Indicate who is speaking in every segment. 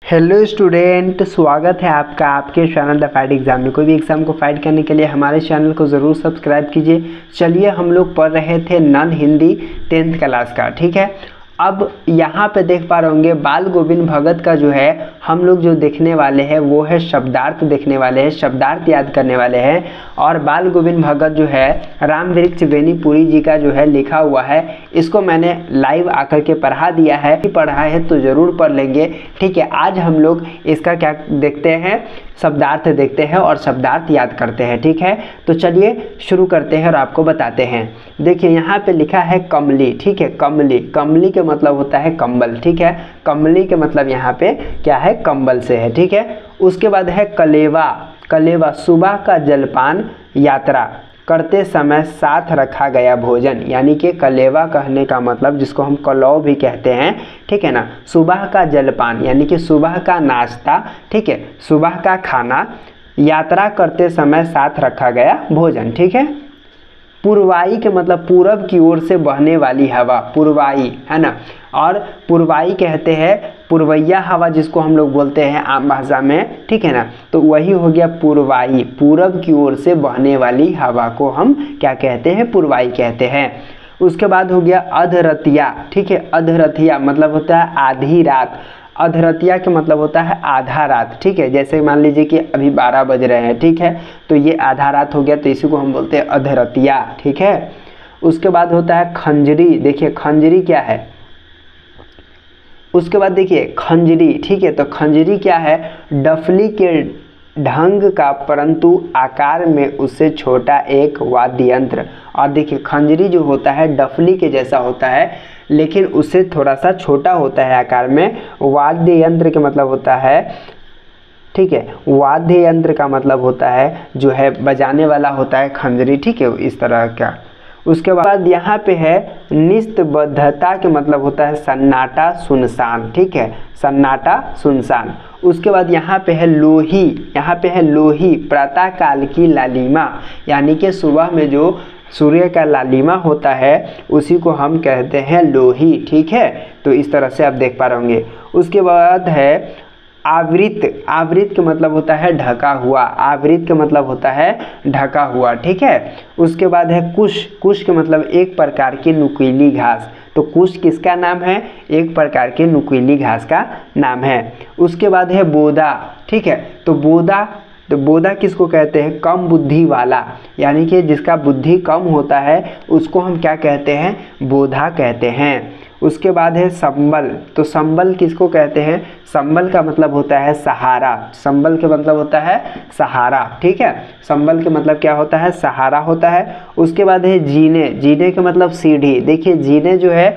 Speaker 1: Hello student, स्वागत है आपका आपके चैनल द फाइट एग्जाम में। कोई भी एग्जाम को फाइट करने के लिए हमारे चैनल को ज़रूर सब्सक्राइब कीजिए। चलिए, हम लोग पढ़ रहे थे नन हिंदी 10th क्लास का, ठीक है। अब यहाँ पे देख पा रहे होंगे बाल गोविंद भगत का जो है हम लोग जो देखने वाले हैं वो है शब्दार्थ देखने वाले हैं, शब्दार्थ याद करने वाले हैं। और बाल गोविंद भगत जो है राम वृक्ष बेनीपुरी जी का जो है लिखा हुआ है, इसको मैंने लाइव आकर के पढ़ा दिया है। पढ़ा है तो ज़रूर पढ़ लेंगे, ठीक है। आज हम लोग इसका क्या देखते हैं, शब्दार्थ देखते हैं और शब्दार्थ याद करते हैं, ठीक है। तो चलिए शुरू करते हैं और आपको बताते हैं। देखिए यहाँ पे लिखा है कमली, ठीक है। कमली, कमली के मतलब होता है कंबल, ठीक है। कमली के मतलब यहाँ पे क्या है, कंबल से है, ठीक है। उसके बाद है कलेवा। कलेवा सुबह का जलपान, यात्रा करते समय साथ रखा गया भोजन, यानी कि कलेवा कहने का मतलब जिसको हम कलौ भी कहते हैं, ठीक है ना। सुबह का जलपान यानी कि सुबह का नाश्ता, ठीक है, सुबह का खाना, यात्रा करते समय साथ रखा गया भोजन, ठीक है। पूर्वाई के मतलब पूरब की ओर से बहने वाली हवा, पूर्वाई है ना। और पूर्वाई कहते हैं पूर्वैया हवा जिसको हम लोग बोलते हैं आम भाषा में, ठीक है ना। तो वही हो गया पूर्वाई, पूरब की ओर से बहने वाली हवा को हम क्या कहते हैं, पूर्वाई कहते हैं। उसके बाद हो गया अधरतिया, ठीक है। अधरतिया मतलब होता है आधी रात। अधरतिया का मतलब होता है आधा रात, ठीक है। जैसे मान लीजिए कि अभी 12 बज रहे हैं, ठीक है, तो ये आधा रात हो गया, तो इसी को हम बोलते हैं अधरतिया, ठीक है। उसके बाद होता है खंजरी। देखिए खंजरी क्या है, उसके बाद देखिए खंजरी, ठीक है। तो खंजरी क्या है, डफली के ढंग का परंतु आकार में उससे छोटा एक वाद्य यंत्र। और देखिए खंजरी जो होता है डफली के जैसा होता है लेकिन उससे थोड़ा सा छोटा होता है आकार में। वाद्य यंत्र के मतलब होता है, ठीक है, वाद्य यंत्र का मतलब होता है जो है बजाने वाला होता है खंजरी, ठीक है, इस तरह का। उसके बाद यहाँ पे है निस्तब्धता के मतलब होता है सन्नाटा सुनसान, ठीक है, सन्नाटा सुनसान। उसके बाद यहाँ पे है लोही। यहाँ पे है लोही प्रातः काल की लालिमा, यानी कि सुबह में जो सूर्य का लालिमा होता है उसी को हम कहते हैं लोही, ठीक है। तो इस तरह से आप देख पा रहे होंगे। उसके बाद है आवृत। आवृत का मतलब होता है ढका हुआ, आवृत का मतलब होता है ढका हुआ, ठीक है। उसके बाद है कुश। कुश का मतलब एक प्रकार की नुकीली घास। तो कुश किसका नाम है, एक प्रकार की नुकीली घास का नाम है। उसके बाद है बोदा, ठीक है। तो बोदा किसको कहते हैं, कम बुद्धि वाला, यानी कि जिसका बुद्धि कम होता है उसको हम क्या कहते हैं, बोधा कहते हैं। उसके बाद है संबल। तो संबल किसको कहते हैं, संबल का मतलब होता है सहारा। संबल का मतलब होता है सहारा, ठीक है। संबल का मतलब क्या होता है, सहारा होता है। उसके बाद है जीने। जीने का मतलब सीढ़ी। देखिए जीने जो है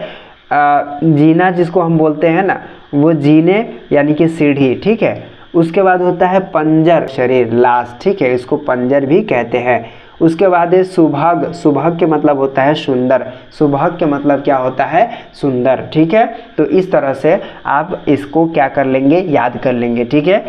Speaker 1: जीना जिसको हम बोलते हैं ना, वो जीने यानी कि सीढ़ी, ठीक है। उसके बाद होता है पंजर, शरीर, लाश, ठीक है, इसको पंजर भी कहते हैं। उसके बाद है सुभग। सुभग के मतलब होता है सुंदर। सुभग के मतलब क्या होता है, सुंदर, ठीक है। तो इस तरह से आप इसको क्या कर लेंगे, याद कर लेंगे, ठीक है।